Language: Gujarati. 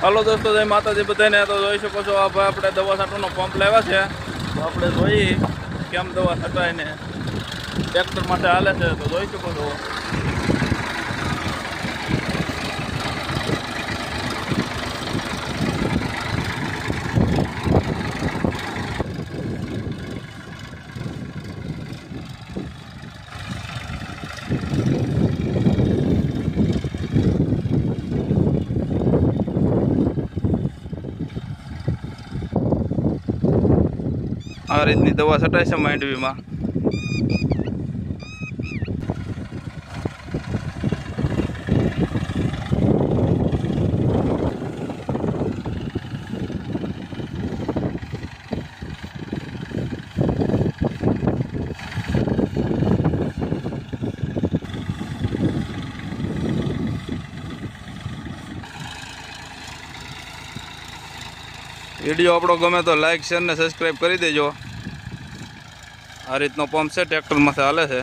હાલો દોસ્તો, જય માતાજી બધાને। તો જોઈ શકો છો આ ભાઈ આપણે દવા છાંટવાનો પંપ લાવ્યા છે। તો આપણે જોઈએ કેમ દવા છંટાય ને ટ્રેક્ટર માટે હાલે છે। તો જોઈ શકો છો આ રીતની દવા છટાય છે માંડવીમાં। વિડીયો આપણો ગમે તો લાઈક શેર ને સબસ્ક્રાઈબ કરી દેજો। આ રીતનો પંપ છે, ટ્રેક્ટરમાંથી હાલે છે।